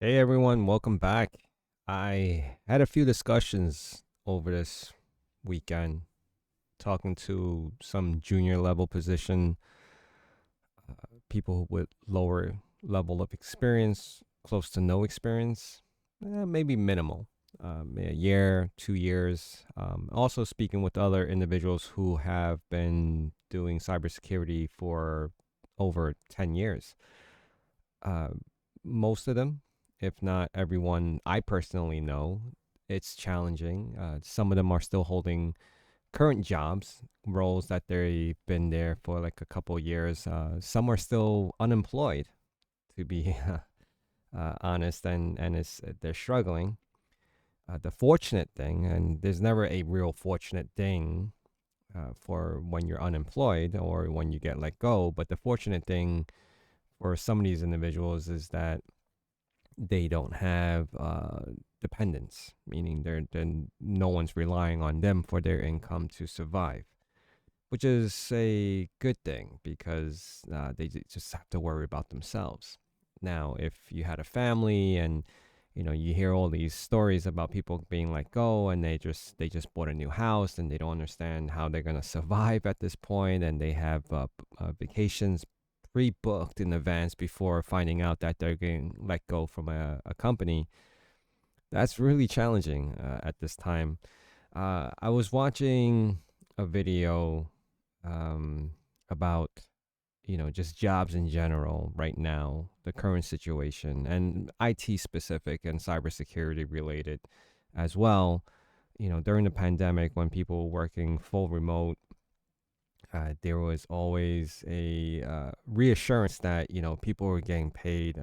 Hey everyone, welcome back. I had a few discussions over this weekend talking to some junior level position people with lower level of experience, close to no experience, maybe minimal, a year, 2 years. Also speaking with other individuals who have been doing cybersecurity for over 10 years. Uh, Most of them, if not everyone I personally know, it's challenging. Some of them are still holding current jobs, roles that they've been there for like a couple of years. Some are still unemployed, to be honest, and they're struggling. The fortunate thing, and there's never a real fortunate thing for when you're unemployed or when you get let go, but the fortunate thing for some of these individuals is that they don't have dependents, meaning they're no one's relying on them for their income to survive, which is a good thing because just have to worry about themselves. Now, if you had a family and you hear all these stories about people being let go and they just bought a new house and they don't understand how they're going to survive at this point, and they have vacations pre-booked in advance before finding out that they're getting let go from a company. That's really challenging at this time. I was watching a video um, about just jobs in general right now, the current situation, and IT specific and cybersecurity related as well. During the pandemic, when people were working full remote, there was always a reassurance that people were getting paid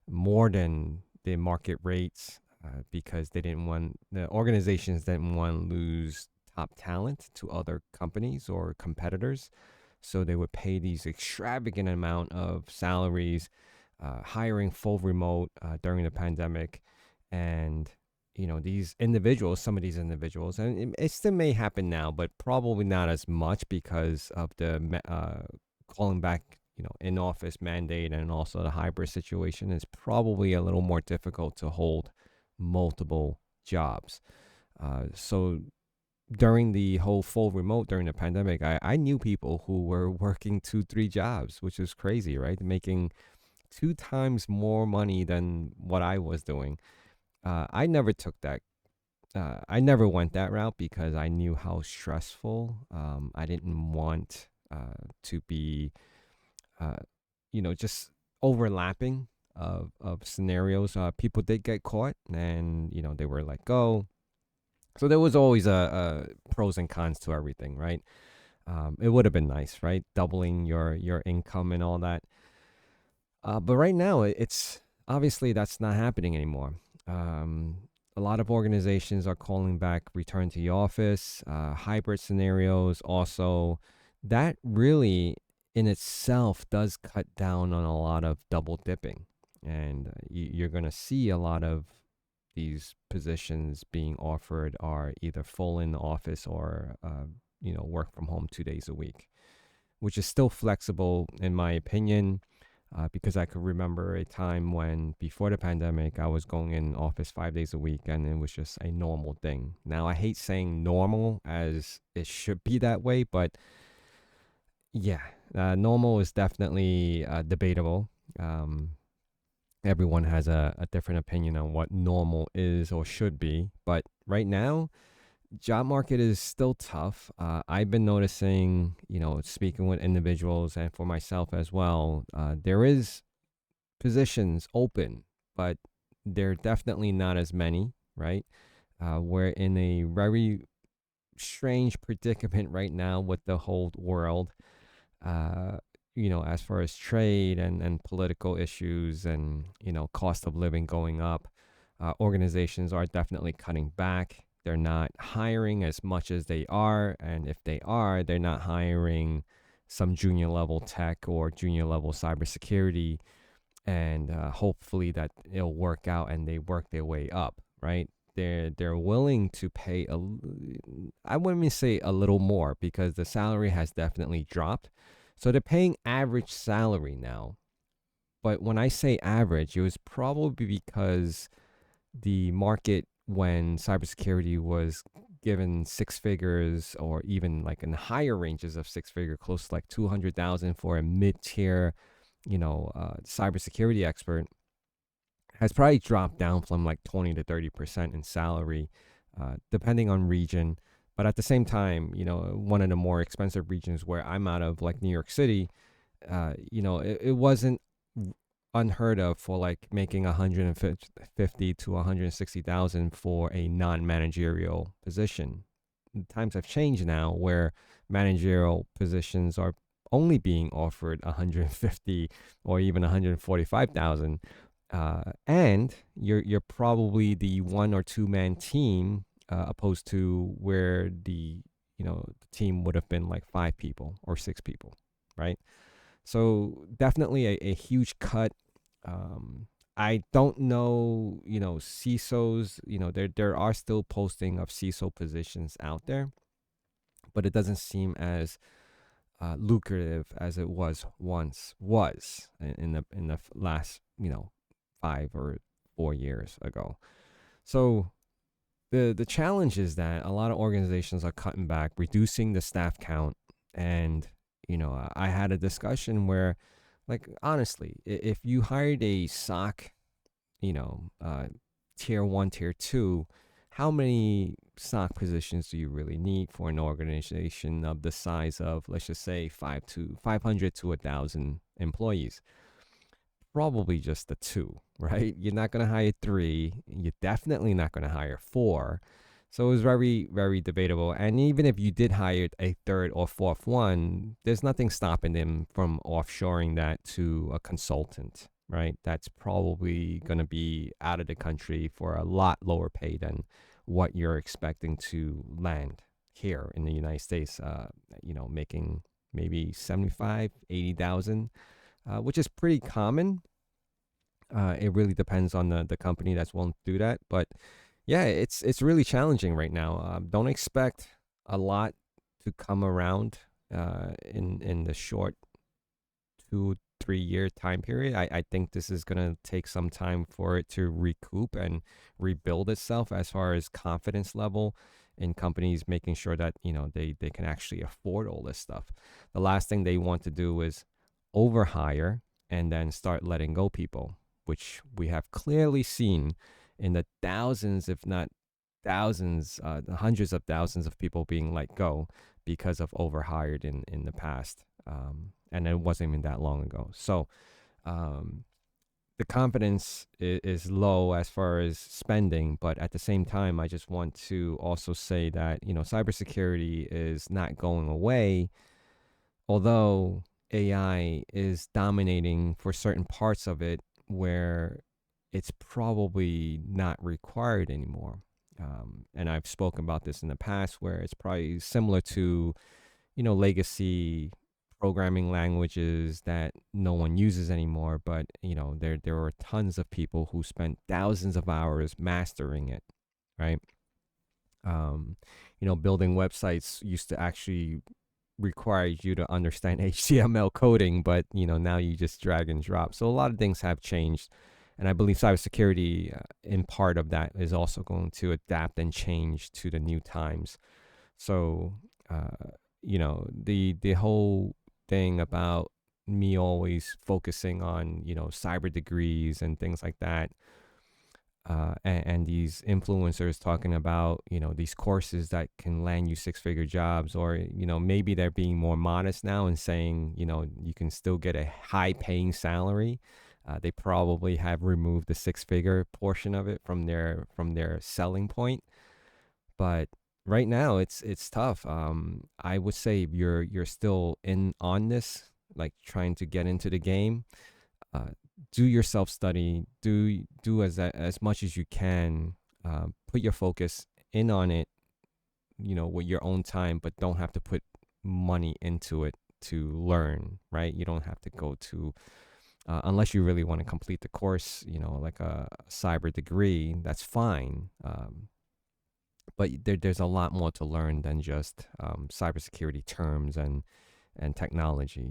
more than the market rates because the organizations didn't want to lose top talent to other companies or competitors, so they would pay these extravagant amount of salaries, hiring full remote during the pandemic. And these individuals, some of these individuals, and it still may happen now, but probably not as much because of the calling back in office mandate, and also the hybrid situation is probably a little more difficult to hold multiple jobs. So during the whole full remote during the pandemic, I knew people who were working two, three jobs, which is crazy, right? Making two times more money than what I was doing. I never took that. I never went that route because I knew how stressful. I didn't want to be, uh, just overlapping of scenarios. People did get caught, and they were let go. So there was always a pros and cons to everything, right? It would have been nice, right? Doubling your income and all that. But right now, it's obviously that's not happening anymore. Um, a lot of organizations are calling back return to the office, hybrid scenarios. Also, that really in itself does cut down on a lot of double dipping, and you're going to see a lot of these positions being offered are either full in the office or work from home 2 days a week, which is still flexible in my opinion, because I could remember a time when before the pandemic I was going in office 5 days a week and it was just a normal thing. Now I hate saying normal as it should be that way, but yeah, normal is definitely debatable. Um, Everyone has a different opinion on what normal is or should be, but right now job market is still tough. I've been noticing, speaking with individuals and for myself as well, there is positions open, but they're definitely not as many, right? We're in a very strange predicament right now with the whole world, uh, as far as trade and political issues and, cost of living going up. Organizations are definitely cutting back. They're not hiring as much as they are. And if they are, they're not hiring some junior level tech or junior level cybersecurity. And hopefully that it'll work out and they work their way up, right? They're willing to pay I wouldn't even say a little more because the salary has definitely dropped. So they're paying average salary now, But when I say average, it was probably because the market when cybersecurity was given six figures or even like in higher ranges of six figure, close to like 200,000 for a mid tier, cybersecurity expert, has probably dropped down from like 20 to 30% in salary, depending on region. But at the same time, one of the more expensive regions where I'm out of, like New York City, it wasn't unheard of for like making 150 to 160,000 for a non-managerial position. Times have changed now where managerial positions are only being offered 150 or even 145,000, and you're probably the one or two man team, opposed to where the team would have been like five people or six people, right? So definitely a huge cut. I don't know, CISOs, there are still posting of CISO positions out there, but it doesn't seem as lucrative as it was in the last, 5 or 4 years ago. So the challenge is that a lot of organizations are cutting back, reducing the staff count, and I had a discussion where, like, honestly, if you hired a SOC, you know, uh, tier one, tier two, how many SOC positions do you really need for an organization of the size of, let's just say, 500 to 1,000 employees? Probably just the two, right? You're not going to hire three. You're definitely not going to hire four. So it was very, very debatable. And even if you did hire a third or fourth one, there's nothing stopping them from offshoring that to a consultant, right? That's probably going to be out of the country for a lot lower pay than what you're expecting to land here in the United States, making maybe 75, 80,000, which is pretty common. It really depends on the company that's willing to do that. But yeah, it's really challenging right now. Don't expect a lot to come around in the short 2 3 year time period. I think this is gonna take some time for it to recoup and rebuild itself as far as confidence level in companies making sure that they can actually afford all this stuff. The last thing they want to do is overhire and then start letting go people, which we have clearly seen in the thousands, if not thousands, hundreds of thousands of people being let go because of overhired in the past. And it wasn't even that long ago. So um, the confidence is low as far as spending, but at the same time, I just want to also say that cybersecurity is not going away, although AI is dominating for certain parts of it where it's probably not required anymore. And I've spoken about this in the past where it's probably similar to, legacy programming languages that no one uses anymore, but there are tons of people who spent thousands of hours mastering it, right? Um, building websites used to actually requires you to understand HTML coding, but now you just drag and drop. So a lot of things have changed, and I believe cybersecurity, in part of that, is also going to adapt and change to the new times. So, the whole thing about me always focusing on cyber degrees and things like that, and these influencers talking about these courses that can land you six-figure jobs, or maybe they're being more modest now and saying you can still get a high-paying salary. They probably have removed the six-figure portion of it from their selling point, but right now it's tough. I would say if you're still in on this, like trying to get into the game, uh, do your self study, do as much as you can, put your focus in on it, with your own time, but don't have to put money into it to learn, right? You don't have to go to, unless you really want to complete the course, like a cyber degree, that's fine. But there's a lot more to learn than just cybersecurity terms and technology.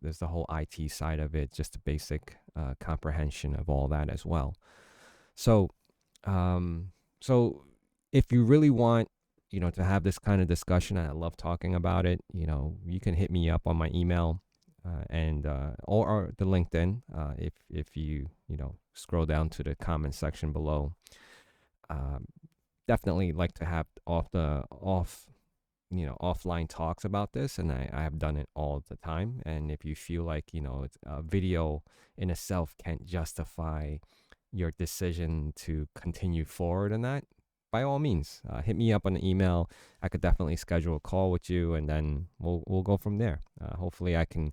There's the whole IT side of it, just the basic comprehension of all that as well. So, um, so if you really want, to have this kind of discussion, and I love talking about it, you can hit me up on my email, and or the LinkedIn, if you scroll down to the comment section below. Um, Definitely like to have offline talks about this, and I have done it all the time. And if you feel like it's a video in itself can't justify your decision to continue forward in that, by all means, hit me up on the email. I could definitely schedule a call with you, and then we'll go from there. Hopefully I can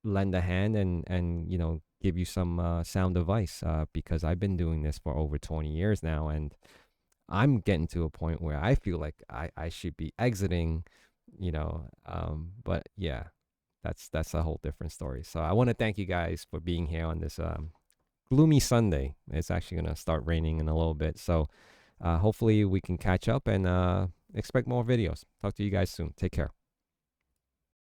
lend a hand and give you some sound advice, because I've been doing this for over 20 years now, and I'm getting to a point where I feel like I should be exiting, but yeah, that's a whole different story. So I want to thank you guys for being here on this gloomy Sunday. It's actually going to start raining in a little bit. So hopefully we can catch up and expect more videos. Talk to you guys soon. Take care.